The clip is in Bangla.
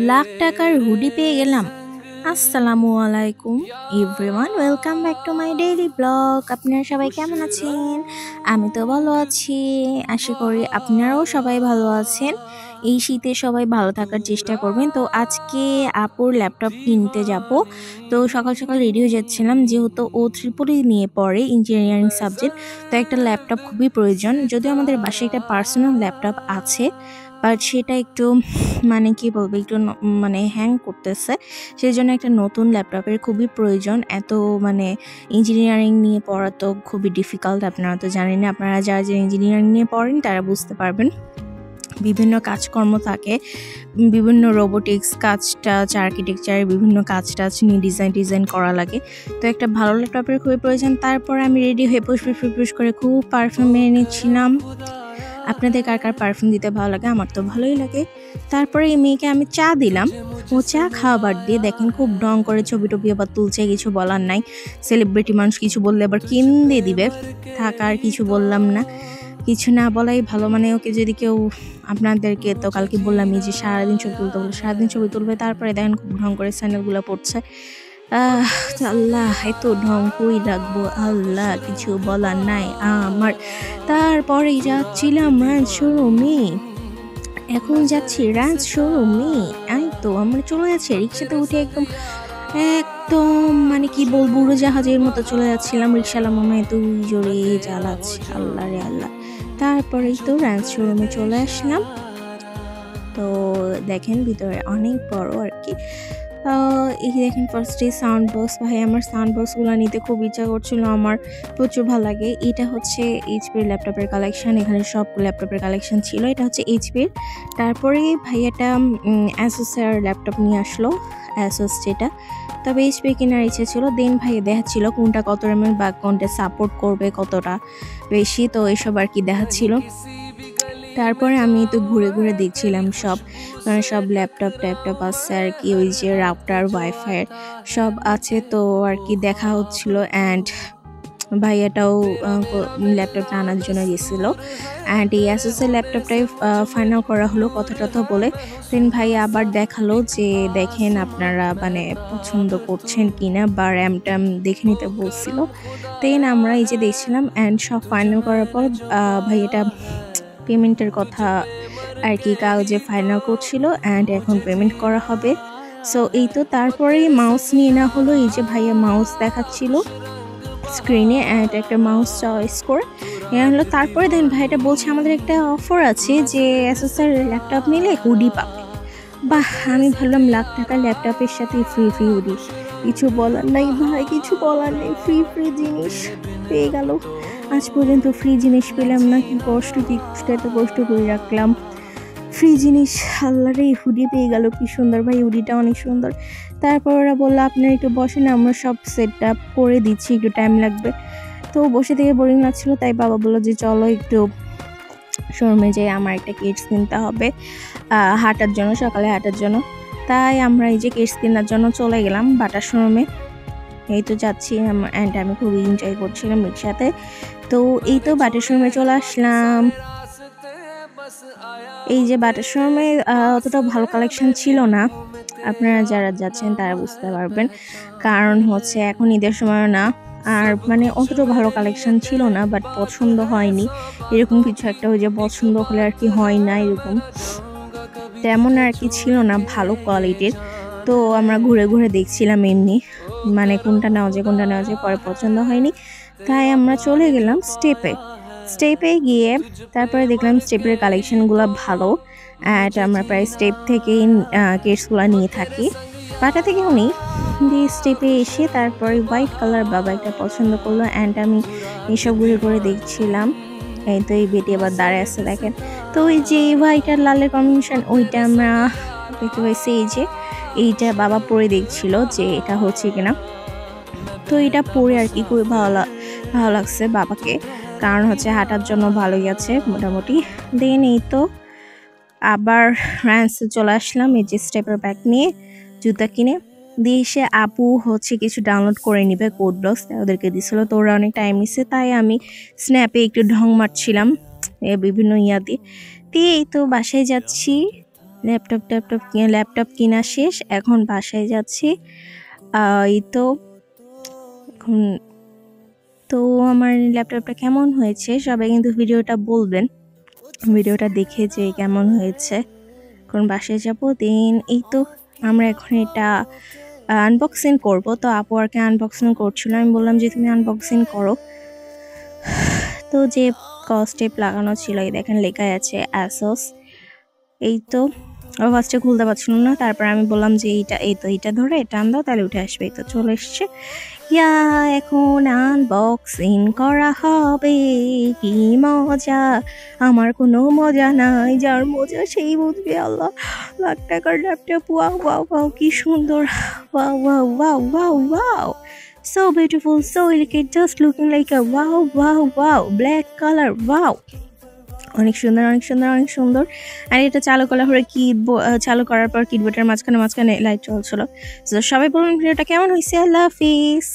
লাখ টাকার হুডি পেয়ে গেলাম। আসসালামু আলাইকুম everyone, welcome back to my daily blog. আপনারা সবাই কেমন আছেন? আমি তো ভালো আছি, আশা করি আপনারাও সবাই ভালো আছেন। এই শীতে সবাই ভালো থাকার চেষ্টা করবেন। তো আজকে আপুর ল্যাপটপ কিনতে যাব। তো সকাল সকাল রেডি হয়ে যাচ্ছিলাম, যেহেতু ও ত্রিপুরি নিয়ে পড়ে, ইঞ্জিনিয়ারিং সাবজেক্ট। তো একটা ল্যাপটপ খুবই প্রয়োজন, যদিও আমাদের বাসায় একটা পার্সোনাল ল্যাপটপ আছে, বাট সেটা একটু মানে কি বলবো, একটু মানে হ্যাং করতেছে। সেই জন্য একটা নতুন ল্যাপটপের খুবই প্রয়োজন। এত মানে ইঞ্জিনিয়ারিং নিয়ে পড়া তো খুবই ডিফিকাল্ট, আপনারা তো জানেন। আপনারা যারা যে ইঞ্জিনিয়ারিং নিয়ে পড়েন তারা বুঝতে পারবেন। বিভিন্ন কাজকর্ম থাকে, বিভিন্ন রোবোটিক্স কাজ টাজ, আর্কিটেকচারের বিভিন্ন কাজ টাজ নিয়ে ডিজাইন করা লাগে। তো একটা ভালো ল্যাপটপের খুবই প্রয়োজন। তারপর আমি রেডি হয়ে ফুসফুস করে খুব পারফিউম মেরে নিচ্ছিলাম। আপনাদের কার কার পারফিউম দিতে ভালো লাগে? আমার তো ভালোই লাগে। তারপরে এই মেয়েকে আমি চা দিলাম। ও চা খাওয়াবার দিয়ে দেখেন খুব ঢং করে ছবি টবি আবার তুলছে, কিছু বলার নাই। সেলিব্রিটি মানুষ কিছু বললে আবার কিনে দিবে। থাক, আর কিছু বললাম না, কিছু না বলাই ভালো। মানে ওকে যদি কেউ, আপনাদেরকে তো কালকে বললামই যে সারাদিন ছবি তুলতে বলে, সারাদিন ছবি তুলবে, তারপরে দেখেন খুব ঢং করে স্যান্ডেলগুলো পড়ছে। আল্লাহ, এত ঢং কই রাখবো, আল্লাহ কিছু বলার নাই আমার। তারপরে যাচ্ছিলাম রাজ শোরুমে। এখন যাচ্ছি রাজ শোরুমে। এই তো আমরা চলে যাচ্ছি রিক্সাতে উঠে, একদম একদম মানে কি বলবো, উড়োজাহাজের মতো চলে যাচ্ছিলাম। রিক্সাওয়ালা মনে হয় দুই জোরে চালাচ্ছে, আল্লাহ রে আল্লাহ। তারপরেই তো রাজ শোরুমে চলে আসলাম। তো দেখেন ভিতরে অনেক বড় আর কি। এই দেখেন ফার্স্টে সাউন্ড বক্স। ভাই আমার সাউন্ড বক্সগুলো নিতে খুব ইচ্ছা করছিল, আমার প্রচুর ভালো লাগে। এটা হচ্ছে এইচপির ল্যাপটপের কালেকশন, এখানে সব ল্যাপটপের কালেকশন ছিল। এটা হচ্ছে এইচপির। তারপরে ভাইয়াটা অ্যাসুসের ল্যাপটপ নিয়ে আসলো, অ্যাসুস যেটা। তবে এইচপি কেনার ইচ্ছে ছিল। দেন ভাইয়া দেখাচ্ছিল কোনটা কত র্যামের বা কোনটা সাপোর্ট করবে কতটা বেশি, তো এসব আর কি দেখাচ্ছিল। তারপরে আমি তো ঘুরে ঘুরে দেখছিলাম সব, সব ল্যাপটপ আছে আর কি, ওই যে রাউটার ওয়াইফাই সব আছে, তো আর কি দেখা হচ্ছিল। অ্যান্ড ভাইয়াটাও ল্যাপটপটা আনার জন্য গেছিল। অ্যান্ড এই অ্যাসুসের ল্যাপটপটাই ফাইনাল করা হলো কথা টথা বলে। দেন ভাইয়া আবার দেখালো যে দেখেন আপনারা মানে পছন্দ করছেন কিনা, বা র্যাম ট্যাম দেখে নিতে বলছিল। দেন আমরা এই যে দেখছিলাম, অ্যান্ড সব ফাইনাল করার পর ভাইয়াটা পেমেন্টের কথা আর কি কাগজে ফাইনাল করছিল। অ্যান্ড এখন পেমেন্ট করা হবে। সো এই তো তারপরে মাউস নিয়ে না হলো। এই যে ভাইয়া মাউস দেখাচ্ছিল স্ক্রিনে, অ্যান্ড একটা মাউস চয়েস করে নেওয়া হলো। তারপরে দেন ভাইটা বলছে আমাদের একটা অফার আছে, যে অ্যাসুসের ল্যাপটপ নিলে হুডি পাবে। বাহ, আমি ভাবলাম লাখ টাকার ল্যাপটপের সাথে ফ্রি হুডি। কিছু বলার নাই ভাই, কিছু বলার নেই। ফ্রি জিনিস পেয়ে গেল। আজ পর্যন্ত ফ্রি জিনিস পেলাম না, কি কষ্ট, কি কষ্ট, এত কষ্ট করে রাখলাম ফ্রি জিনিস। আল্লাহরে, হুডি পেয়ে গেল, কি সুন্দর ভাই, হুডিটা অনেক সুন্দর। তারপর ওরা বললো আপনারা একটু বসেন, আমরা সব সেট আপ করে দিচ্ছি, একটু টাইম লাগবে। তো বসে থেকে বোরিং লাগছিল, তাই বাবা বললো যে চলো একটু শোরুমে যাই, আমার একটা কিডস কিনতে হবে হাঁটার জন্য, সকালে হাঁটার জন্য। তাই আমরা এই যে কিডস কেনার জন্য চলে গেলাম বাটা শোরুমে। এই তো যাচ্ছি, অ্যান্ড আমি খুব এনজয় করছিলাম রিক্সাতে। তো এই তো বাটা শোরুমে চলে আসলাম। এই যে বাটা শোরুমে অতটা ভালো কালেকশন ছিল না, আপনারা যারা যাচ্ছেন তারা বুঝতে পারবেন। কারণ হচ্ছে এখন ঈদের সময় না, আর মানে অতটা ভালো কালেকশন ছিল না, বাট পছন্দ হয়নি এরকম কিছু একটা, ওই যে পছন্দ হলে আর কি হয় না এরকম, তেমন আর কি ছিল না ভালো কোয়ালিটির। তো আমরা ঘুরে ঘুরে দেখছিলাম এমনি, মানে কোনটা নেওয়া যায়, পরে পছন্দ হয়নি। তাই আমরা চলে গেলাম স্টেপে গিয়ে তারপরে দেখলাম স্টেপের কালেকশনগুলো ভালো। অ্যান্ড আমরা প্রায় স্টেপ থেকেই কেসগুলো নিয়ে থাকি, বাটা থেকেও নিই। দিয়ে স্টেপে এসে তারপরে হোয়াইট কালার বাবা একটা পছন্দ করলো, অ্যান্ড আমি এইসব ঘুরে ঘুরে দেখছিলাম। এই তো এই বেটি আবার দাঁড়ায় আছে দেখেন। তো ওই যে হোয়াইট আর লালের কম্বিনেশন, ওইটা আমরা দেখতে পাইছি। এই যে এইটা বাবা পরে দেখছিল যে এটা হচ্ছে কিনা। তো এটা পরে আর কি খুবই ভালো লাগছে বাবাকে, কারণ হচ্ছে হাঁটার জন্য ভালোই আছে মোটামুটি। দেন এই তো আবার ফ্রান্সে চলে আসলাম, এই যে স্টেপের ব্যাগ নিয়ে জুতা কিনে। দিয়ে এসে আপু হচ্ছে কিছু ডাউনলোড করে নিবে কোড ব্লকস, ওদেরকে দিছিল। তো ওরা অনেক টাইম নিচ্ছে, তাই আমি স্ন্যাপে একটু ঢং মারছিলাম বিভিন্ন দিয়ে। এই তো বাসায় যাচ্ছি। ল্যাপটপ কিনা শেষ, এখন বাসায় যাচ্ছি। এই তো এখন তো আমার ল্যাপটপটা কেমন হয়েছে সবাই কিন্তু ভিডিওটা বলবেন, ভিডিওটা দেখে যে কেমন হয়েছে। এখন বাসায় যাবো, দেন এই তো আমরা এখন এটা আনবক্সিং করব। তো আপু আর কি আনবক্সিং করছিল, আমি বললাম যে তুমি আনবক্সিং করো। তো যে টেপ লাগানো ছিল, এই দেখেন লেখাই আছে অ্যাসোস। এই তো ফার্স্টে খুলতে পারছিল না, তারপর আমি বললাম যে এইটা ধরে টান দাও তাহলে উঠে আসবে। এই তো চলে এসছে। ইয়া এখন আনবক্সিং করা হবে, কি মজা! আমার কোনো মজা নাই, যার মজা সেই বুঝবে। আল্লাহ, লাখ টাকার ল্যাপটপ! ওয়াও ওয়াও ওয়াও, কি সুন্দর! Wow wow wow wow wow, so beautiful, so elegant, just looking like a wow wow wow, black color, wow, অনেক সুন্দর অনেক সুন্দর অনেক সুন্দর। আর এটা চালু করার পরে চালু করার পর কিবোর্ডের মাঝখানে লাইট চলছিল। তো সবাই বলুন ভিডিওটা কেমন হয়েছে। আল্লাহ হাফিজ।